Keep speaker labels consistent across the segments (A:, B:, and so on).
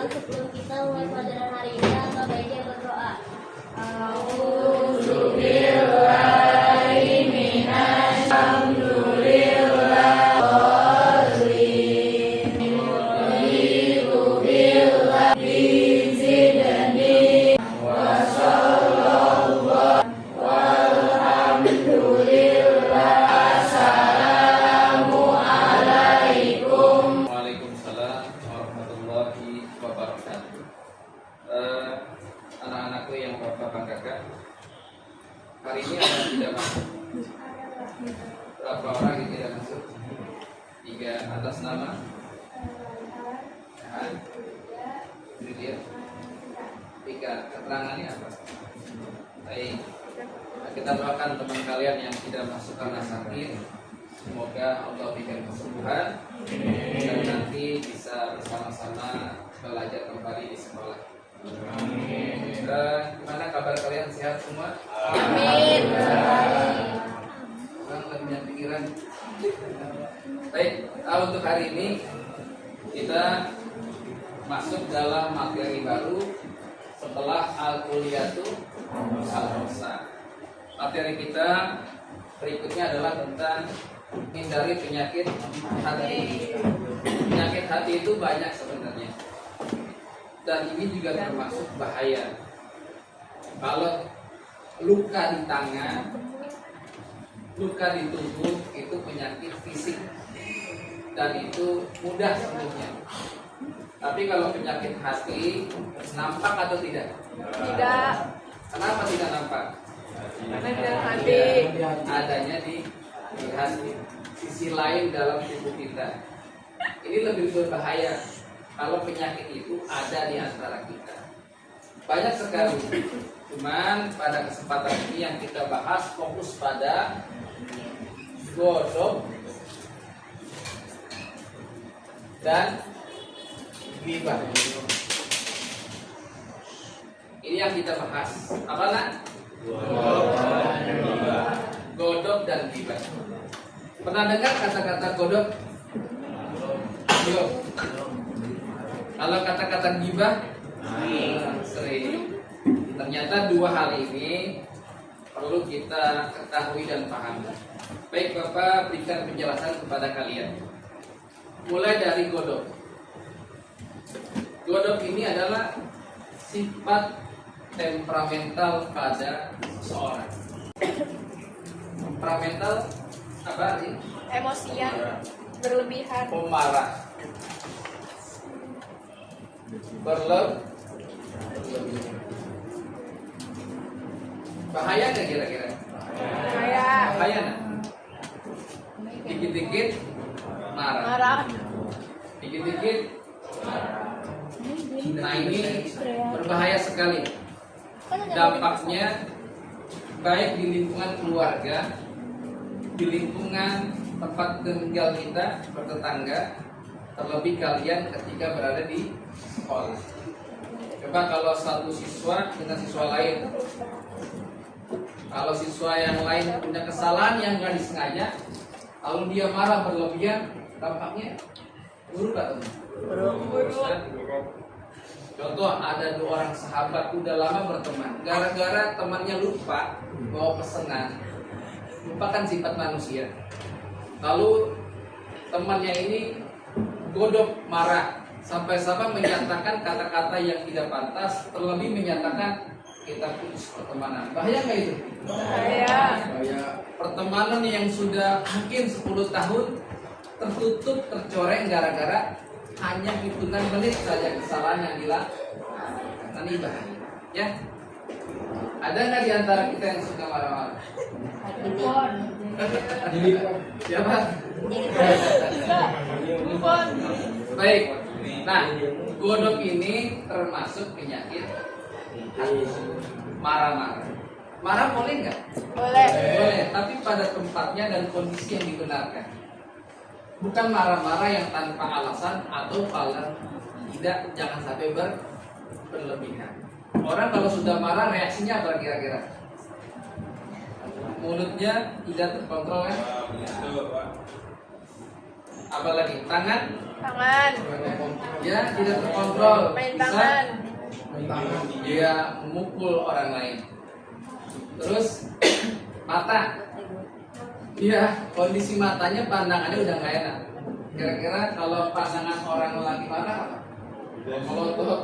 A: sebelum kita mulai pelajaran hari ini, alangkah baiknya berdoa.
B: Waalaikumsalam warahmatullahi wabarakatuh. Anak-anakku yang Bapak banggakan, hari ini ada yang tidak masuk. Berapa orang yang tidak masuk? 3 atas nama. Ini dia. 3 keterangannya apa? Baik. Kita doakan teman kalian yang tidak masuk karena sakit. Semoga Allah berikan kesembuhan dan nanti bisa bersama-sama belajar kembali di sekolah. Amin. Gimana kabar kalian, sehat semua?
A: Amin.
B: Orang lagi punya pikiran. Baik, untuk hari ini kita masuk dalam materi baru setelah al-kulliyatu al-rosa. Materi kita berikutnya adalah tentang hindari penyakit hati. Penyakit hati itu banyak sebenarnya, dan ini juga termasuk bahaya. Kalau luka di tangan, luka di tubuh itu penyakit fisik dan itu mudah sembuhnya. Tapi kalau penyakit hati nampak atau tidak?
A: Tidak.
B: Kenapa tidak nampak?
A: Karena di dalam hati.
B: Adanya di hati, sisi lain dalam tubuh kita. Ini lebih berbahaya kalau penyakit itu ada di antara kita. Banyak sekali. Cuman pada kesempatan ini yang kita bahas fokus pada godok dan ghibah. Ini yang kita bahas. Apa nak? Godok dan ghibah. Pernah dengar kata-kata godok? Belum. Kalau kata-kata ghibah? Sering. Ternyata 2 hal ini perlu kita ketahui dan pahami. Baik, Bapak berikan penjelasan kepada kalian. Mulai dari godok. Godok ini adalah sifat temperamental pada seseorang. Temperamental apa sih?
A: Emosian, berlebihan.
B: Pemarah, berlebihan. Bahaya nggak kira-kira? Bahaya nggak? Dikit-dikit marah. Dikit-dikit. Nah, ini berbahaya sekali. Dampaknya baik di lingkungan keluarga, di lingkungan tempat tinggal kita, bertetangga, terlebih kalian ketika berada di sekolah. Coba kalau satu siswa dengan siswa lain, kalau siswa yang lain punya kesalahan yang nggak disengaja, lalu dia marah berlebihan, dampaknya buruk atau Contoh, ada 2 orang sahabat udah lama berteman, gara-gara temannya lupa bawa pesanan, lupakan sifat manusia. Lalu temannya ini godok, marah, sampai-sampai menyatakan kata-kata yang tidak pantas, terlebih menyatakan kita putus pertemanan. Bahaya nggak itu?
A: Bahaya.
B: Pertemanan yang sudah mungkin 10 tahun tertutup, tercoreng gara-gara hanya hitungan menit saja kesalahan yang dilakukan. Ini bahaya. Ya. Ada nggak di antara kita yang suka marah-marah? Siapa? Baik. Nah, godok ini termasuk penyakit hati. Marah-marah. Marah boleh nggak?
A: Boleh.
B: Boleh, tapi pada tempatnya dan kondisi yang dibenarkan. Bukan marah-marah yang tanpa alasan atau kalau tidak, jangan sampai berlebihan. Orang kalau sudah marah reaksinya apa kira-kira? Mulutnya tidak terkontrol kan? Apalagi tangan
C: Tangan.
B: Ya, tidak terkontrol.
C: Main
B: Bisa
C: tangan.
B: dia memukul orang lain. Terus mata. Iya, kondisi matanya pandangannya udah nggak enak. Kira-kira kalau pandangan orang lagi marah apa? Melotot,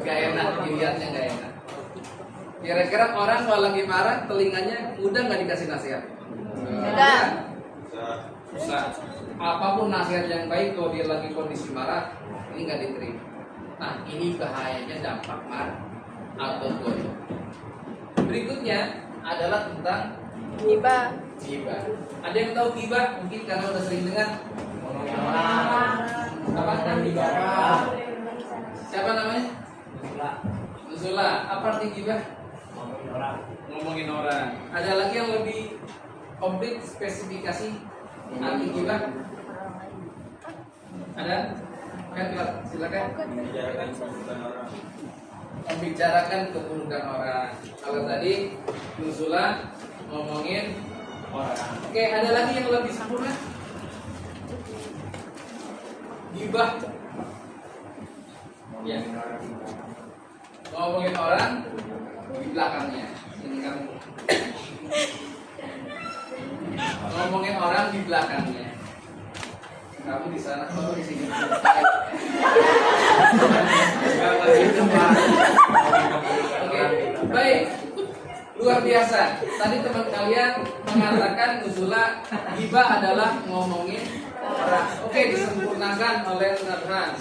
B: nggak enak, dilihatnya nggak enak. Kira-kira orang kalau lagi marah, telinganya mudah nggak dikasih nasihat?
C: Mudah.
B: Susah. Apapun nasihat yang baik kalau dia lagi kondisi marah, ini nggak diterima. Nah, ini bahayanya dampak marah atau goyah. Berikutnya adalah tentang
C: Gibah.
B: gibah. Ada yang tahu gibah? Mungkin karena udah sering dengar. Apa? Siapa namanya? Nuzula. Apa arti gibah? Ngomongin orang. Ada lagi yang lebih komplit spesifikasi arti gibah? Ada? Kan silakan. Membicarakan keburukan orang. Kalau tadi Nuzula ngomongin orang. Oke, ada lagi yang lebih sempurna? Gibah. Ya. Ngomongin orang di belakangnya. Ini kan. Ngomongin orang di belakangnya. Kamu di sana, kamu di sini. Oke, baik. Luar biasa. Tadi teman kalian mengatakan Nuzula gibah adalah ngomongin orang. Oke, disempurnakan oleh Nurhan.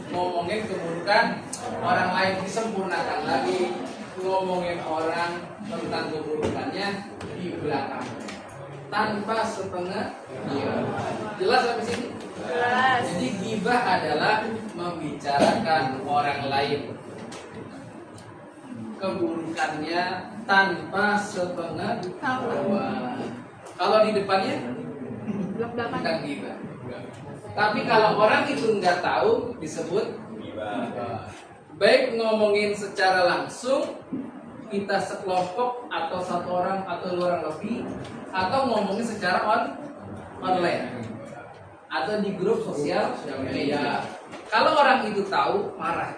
B: Ngomongin keburukan orang lain, disempurnakan lagi. Ngomongin orang tentang keburukannya di belakang tanpa setengah dia. Jelas sampai sini?
C: Jelas.
B: Jadi gibah adalah membicarakan orang lain keburukannya tanpa sepengetahuan. Kalau di depannya bukan gibah. Tapi kalau orang itu nggak tahu disebut gibah. Baik ngomongin secara langsung kita sekelompok atau satu orang atau dua orang lebih, atau ngomongin secara online atau di grup sosial media. Kalau orang itu tahu marah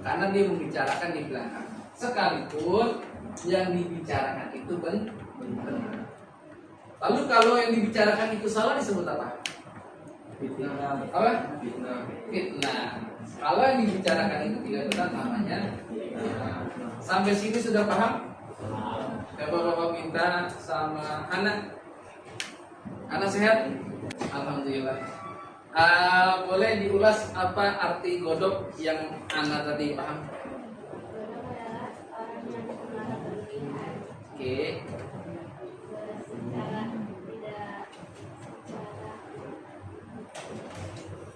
B: karena dia membicarakan di belakang, sekalipun yang dibicarakan itu benar. Lalu kalau yang dibicarakan itu salah disebut apa? Fitnah. Apa? Fitnah. Kalau yang dibicarakan itu tidak benar namanya fitnah. Sampai sini sudah paham? Bapak-bapak minta sama anak. Anak sehat? Alhamdulillah. Boleh diulas apa arti godok yang anak tadi paham? Oke.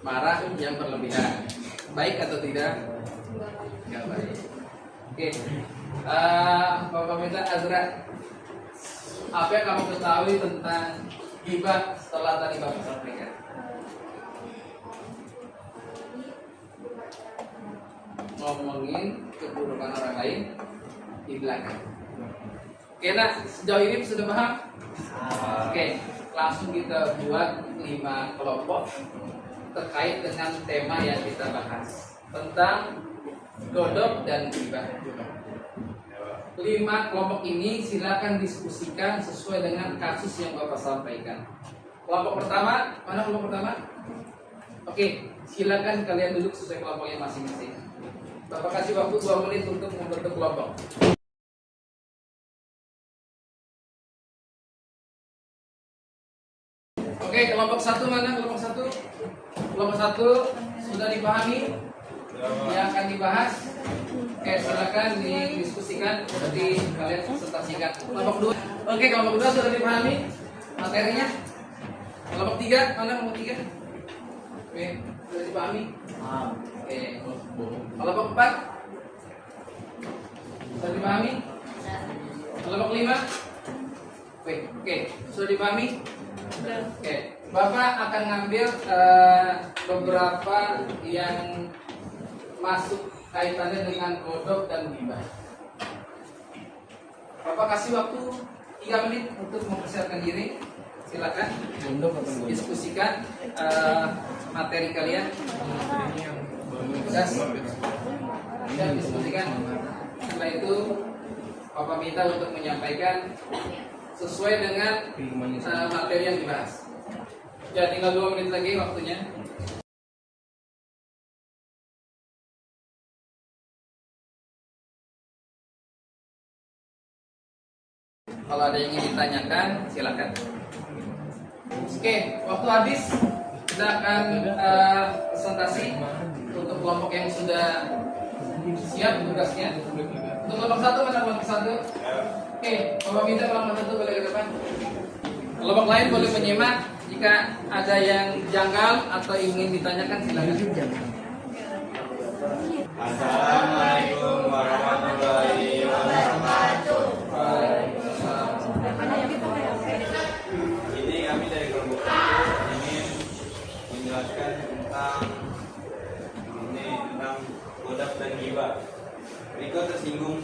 B: Marah yang berlebihan, baik atau tidak? Tidak baik. Oke. Bapak minta Azra, apa yang kamu ketahui tentang gibah setelah tadi Bapak sampaikan? Ngomongin keburukan orang lain di belakang. Oke, nah sejauh ini sudah paham? Oke, langsung kita buat 5 kelompok terkait dengan tema yang kita bahas tentang godok dan gibah. 5 kelompok ini silakan diskusikan sesuai dengan kasus yang Bapak sampaikan. Kelompok pertama, mana kelompok pertama? Oke, silakan kalian duduk sesuai kelompoknya masing-masing. Bapak kasih waktu 2 menit untuk membentuk kelompok. Oke, kelompok 1 mana? Kelompok 1. Kelompok 1 sudah dipahami yang akan dibahas. Oke, silakan didiskusikan seperti kalian presentasikan. Kelompok 2. Oke, kelompok 2 sudah dipahami materinya. Kelompok 3 mana? Kelompok 3. Oke, sudah dipahami. Oke. Kelompok 4 sudah dipahami. Kelompok 5. Oke, sudah dipahami. Oke, Bapak akan ngambil beberapa yang masuk kaitannya dengan godok dan gibah. Bapak kasih waktu 3 menit untuk mempersiapkan diri. silakan diskusikan materi kalian. Gas. Dan diskusikan. Setelah itu Papa minta untuk menyampaikan sesuai dengan materi yang dibahas. Ya, tinggal 2 menit lagi waktunya. Kalau ada yang ingin ditanyakan, silakan. Oke, waktu habis. Kita akan presentasi untuk kelompok yang sudah siap tugasnya. Untuk kelompok 1, mana kelompok 1? Oke, Bapak minta kelompok 1 boleh ke depan. Kelompok lain boleh menyimak. Jika ada yang janggal atau ingin ditanyakan, silakan.
D: Assalamualaikum warahmatullahi wabarakatuh. Ini kami dari kelompok 1 ingin menjelaskan tentang bodak dan ghibah. Riko tersinggung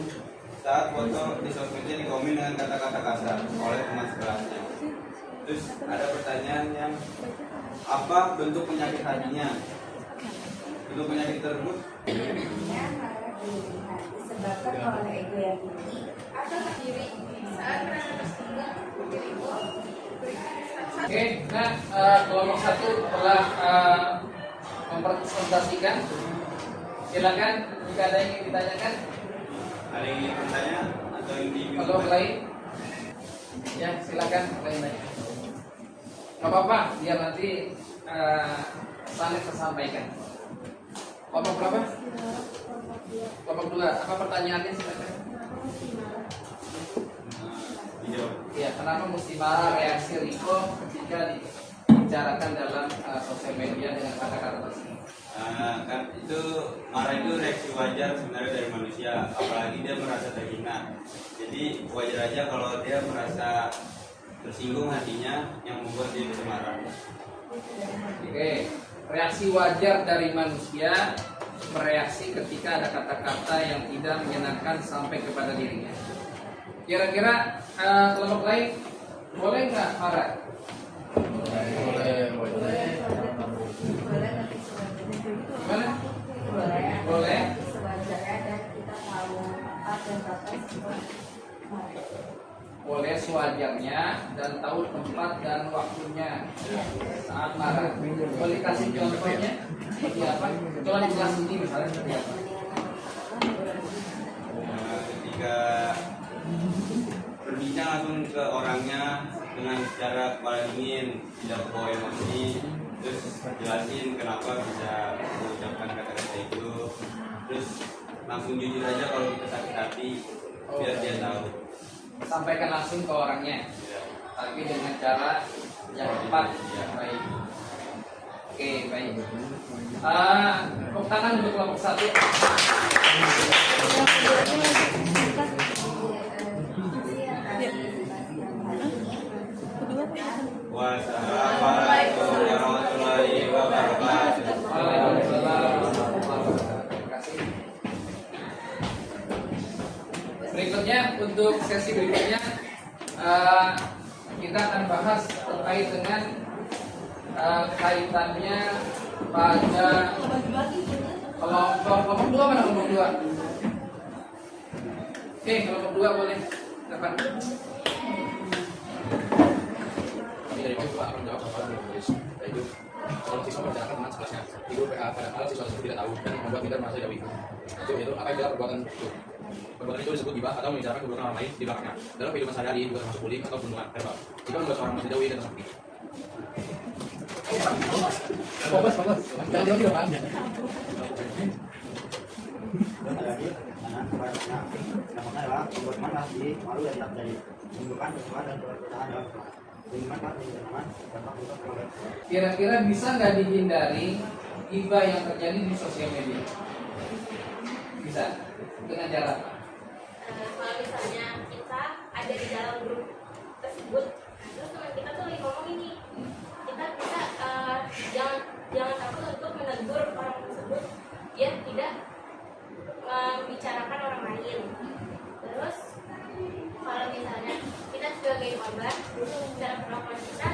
D: saat foto di sosmednya dikomen dengan kata-kata kasar oleh teman sekelasnya. Terus ada pertanyaan yang apa bentuk penyakit hatinya? Bentuk penyakit tersebut
E: disebabkan oleh ego yang tinggi atau terdiri saat merasa tersinggung.
B: Oke, nah kelompok 1 telah mempresentasikan. Silakan jika ada yang ingin ditanyakan.
D: ada yang ingin bertanya atau yang bingung?
B: Kelompok lain, ya silakan lain tanya. Gak apa-apa, biar nanti pesannya tersampaikan. Kelompok berapa? Kelompok 2. Apa pertanyaannya? Silakan.
D: Dijawab.
B: Ya, kenapa mesti marah reaksi Riko ketika dibicarakan dalam sosial media dengan kata-kata tersebut?
D: Kan itu marah itu reaksi wajar sebenarnya dari manusia, apalagi dia merasa terhina. Jadi wajar aja kalau dia merasa tersinggung hatinya yang membuat dia bisa marah.
B: Oke, reaksi wajar dari manusia bereaksi ketika ada kata-kata yang tidak menyenangkan sampai kepada dirinya. Kira-kira kelompok lain boleh nggak marah? Gimana? Boleh.
E: Sewajarnya dan kita tahu tempat dan batas
B: Boleh sewajarnya dan tahu tempat dan waktunya saat marah. Boleh kasih contohnya? Seperti apa? Coba di kelas ini misalnya seperti apa?
D: Ketika berbincang langsung ke orangnya dengan secara kepala dingin, tidak bawa emosi, terus jelasin kenapa bisa mengucapkan kata-kata itu, terus langsung jujur aja kalau kita sakit hati, biar dia tahu.
B: Sampaikan langsung ke orangnya,
D: Ya.
B: tapi dengan cara yang tepat. Baik. Oke, baik. Tepuk tangan untuk kelompok 1.
D: Wassalamualaikum warahmatullahi wabarakatuh.
B: Waalaikumsalam warahmatullahi wabarakatuh. Terima kasih. Berikutnya untuk sesi berikutnya kita akan bahas terkait dengan kaitannya pada kelompok 2. Mana kelompok 2? Oke, kelompok 2 boleh dapat.
F: Dari itu Pak akan menjawab soal menulis, yaitu kalau siswa membicarakan teman sekelasnya itu pada hal siswa tersebut tidak tahu dan membuat kita merasa jauh itu apa yang adalah perbuatan itu. Perbuatan itu disebut gibah atau membicarakan keburukan orang lain di belakangnya. Dalam kehidupan sehari-hari juga termasuk bullying atau pembunuhan verbal. Jika membuat seorang merasa jauh dan tersakiti.
B: Fokus. Jangan jauh juga Pak. Kira-kira bisa nggak dihindari gibah yang terjadi di sosial media? Bisa. Dengan cara apa?
A: Kalau misalnya kita ada di dalam grup tersebut, terus teman kita tuh lagi ngomong ini, kita bisa jangan takut untuk menegur orang tersebut dia tidak membicarakan orang lain. Terus kalau misalnya kita sebagai korban, cara perlakuan kita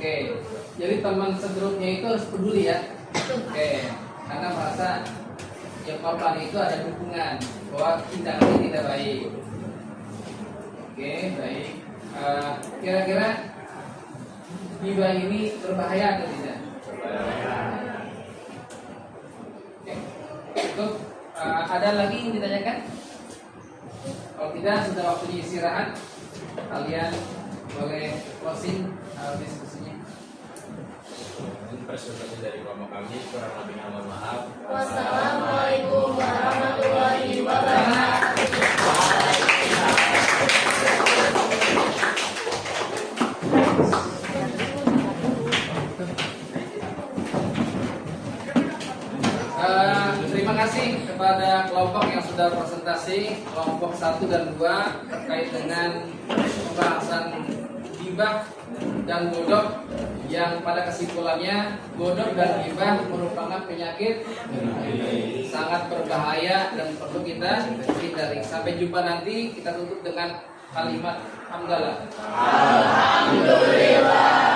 B: Oke, jadi teman segrupnya itu harus peduli ya. Oke, karena merasa yang korban itu ada dukungan bahwa tindakan ini tidak baik. Oke, baik. Kira-kira gibah ini berbahaya atau tidak? Oke. Untuk ada lagi yang ditanyakan? Kalau tidak, sudah waktunya istirahat. Kalian boleh closing diskusinya.
F: Presentasi dari kelompok kami, kurang lebihnya mohon maaf.
A: Wassalamualaikum warahmatullahi wabarakatuh.
B: Terima kasih kepada kelompok yang sudah presentasi, kelompok 1 dan 2 terkait dengan pembahasan gibah dan godok, yang pada kesimpulannya godok dan gibah merupakan penyakit sangat berbahaya dan perlu kita hindari. Sampai jumpa nanti, kita tutup dengan kalimat hamdalah.
A: Alhamdulillah.